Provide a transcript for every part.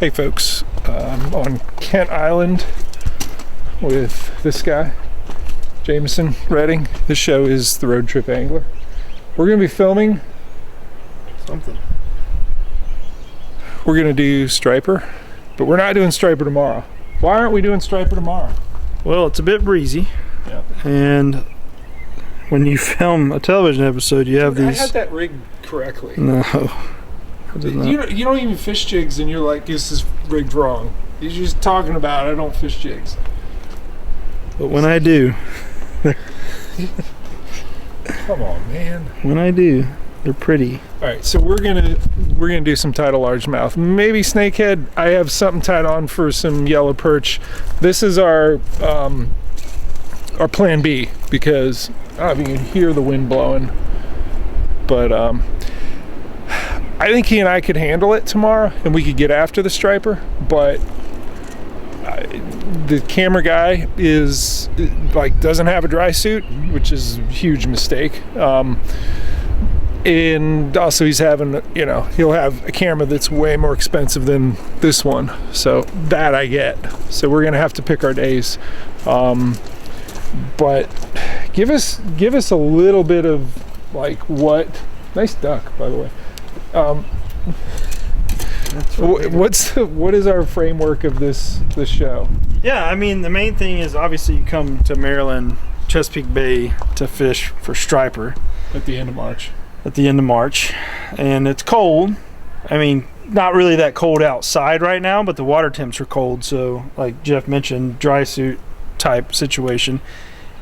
Hey folks, on Kent Island with this guy, Jameson Redding. This show is the Roadtrip Angler. We're going to be filming something. We're going to do striper, but we're not doing striper tomorrow. Why aren't we doing striper tomorrow? Well, it's a bit breezy. Yep. And when you film a television episode, you have these... I had that rigged correctly. No. You don't even fish jigs and you're like, this is rigged wrong. You're just talking about I don't fish jigs. But when I do... Come on, man. When I do, they're pretty. Alright, so we're gonna do some tidal largemouth. Maybe snakehead. I have something tied on for some yellow perch. This is our plan B, because I don't know if you can hear the wind blowing. But I think he and I could handle it tomorrow, and we could get after the striper. But the camera guy is doesn't have a dry suit, which is a huge mistake. And also he's having, he'll have a camera that's way more expensive than this one. So that I get. So we're gonna have to pick our days. But give us a little bit of what. Nice duck, by the way. What is our framework of this show? Yeah, I mean, the main thing is obviously you come to Maryland, Chesapeake Bay to fish for striper At the end of March, and it's cold. I mean, not really that cold outside right now, but the water temps are cold, so like Jeff mentioned, dry suit type situation,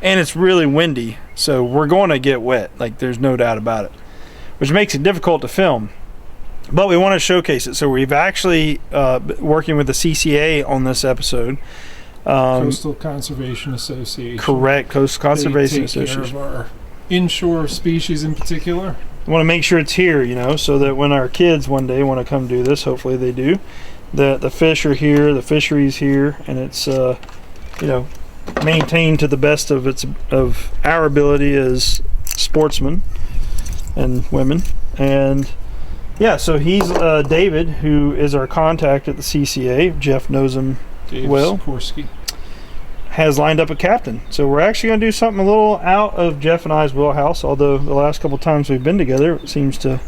and it's really windy, so we're going to get wet, there's no doubt about it, which makes it difficult to film. But we want to showcase it, so we've actually working with the CCA on this episode. Coastal Conservation Association. Correct, Coastal Conservation Association. They take care of our inshore species in particular. We want to make sure it's here, so that when our kids one day want to come do this, hopefully they do, the fish are here, the fishery's here, and it's maintained to the best of our ability as sportsmen and women. And yeah, so he's David, who is our contact at the CCA. Jeff knows him well. Sikorsky. Has lined up a captain. So we're actually going to do something a little out of Jeff and I's wheelhouse, although the last couple times we've been together, it seems to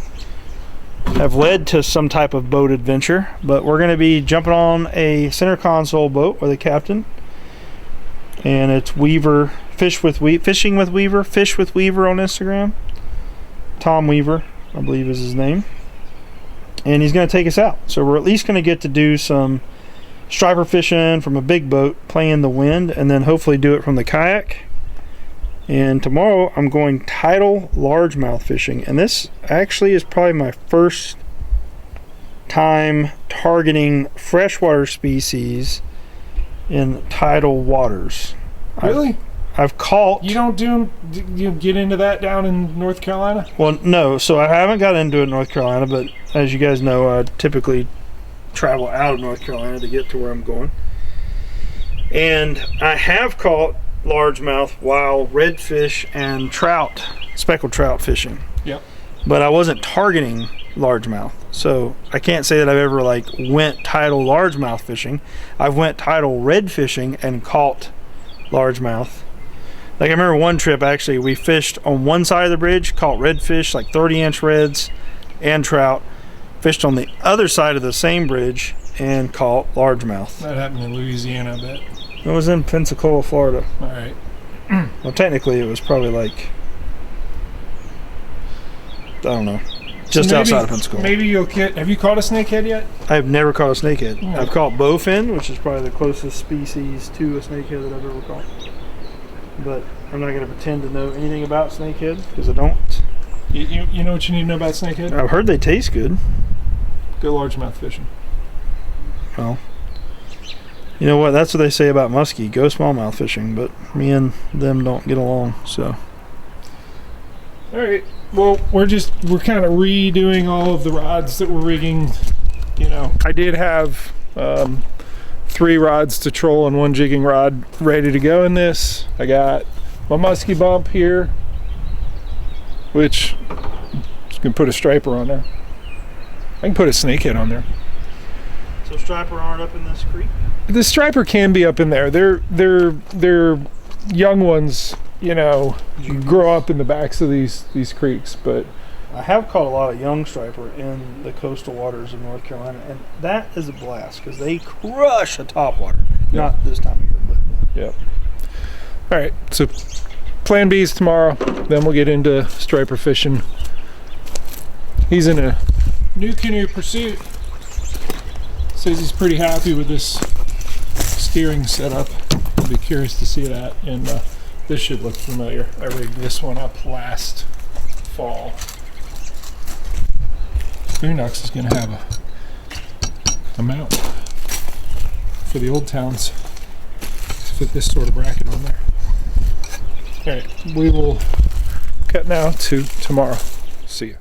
have led to some type of boat adventure. But we're going to be jumping on a center console boat with a captain. And it's Weaver, Fishing with Weaver on Instagram. Tom Weaver, I believe is his name. And he's going to take us out. So we're at least going to get to do some striper fishing from a big boat, playing the wind, and then hopefully do it from the kayak. And tomorrow I'm going tidal largemouth fishing. And this actually is probably my first time targeting freshwater species in tidal waters. Really? I've caught... You get into that down in North Carolina? Well, no. So I haven't got into it in North Carolina, but as you guys know, I typically travel out of North Carolina to get to where I'm going. And I have caught largemouth, wild redfish, and trout, speckled trout fishing. Yep. But I wasn't targeting largemouth. So I can't say that I've ever went tidal largemouth fishing. I've went tidal red fishing and caught largemouth. I remember one trip, actually, we fished on one side of the bridge, caught redfish, 30-inch reds and trout. Fished on the other side of the same bridge and caught largemouth. That happened in Louisiana, I bet. It was in Pensacola, Florida. All right. Well, technically, it was probably I don't know, just outside of Pensacola. Maybe you'll get... Have you caught a snakehead yet? I've never caught a snakehead. Yeah. I've caught bowfin, which is probably the closest species to a snakehead that I've ever caught. But I'm not going to pretend to know anything about snakehead, because I don't. You know what you need to know about snakehead? I've heard they taste good. Go largemouth fishing. Well, you know what? That's what they say about muskie. Go smallmouth fishing, but me and them don't get along, so. All right. Well, we're kind of redoing all of the rods that we're rigging. I did have 3 rods to troll and 1 jigging rod ready to go in this. I got my muskie bump here, which you can put a striper on there. I can put a snakehead on there. So striper aren't up in this creek? The striper can be up in there. They're young ones, you know, grow up in the backs of these creeks, but I have caught a lot of young striper in the coastal waters of North Carolina, and that is a blast because they crush a topwater. Yeah. Not this time of year, but yeah. All right, so plan B is tomorrow. Then we'll get into striper fishing. He's in a new canoe pursuit. Says he's pretty happy with this steering setup. I'll be curious to see that. And this should look familiar. I rigged this one up last fall. Boondocks is going to have a mount for the old towns to fit this sort of bracket on there. All right, we will cut now to tomorrow. See ya.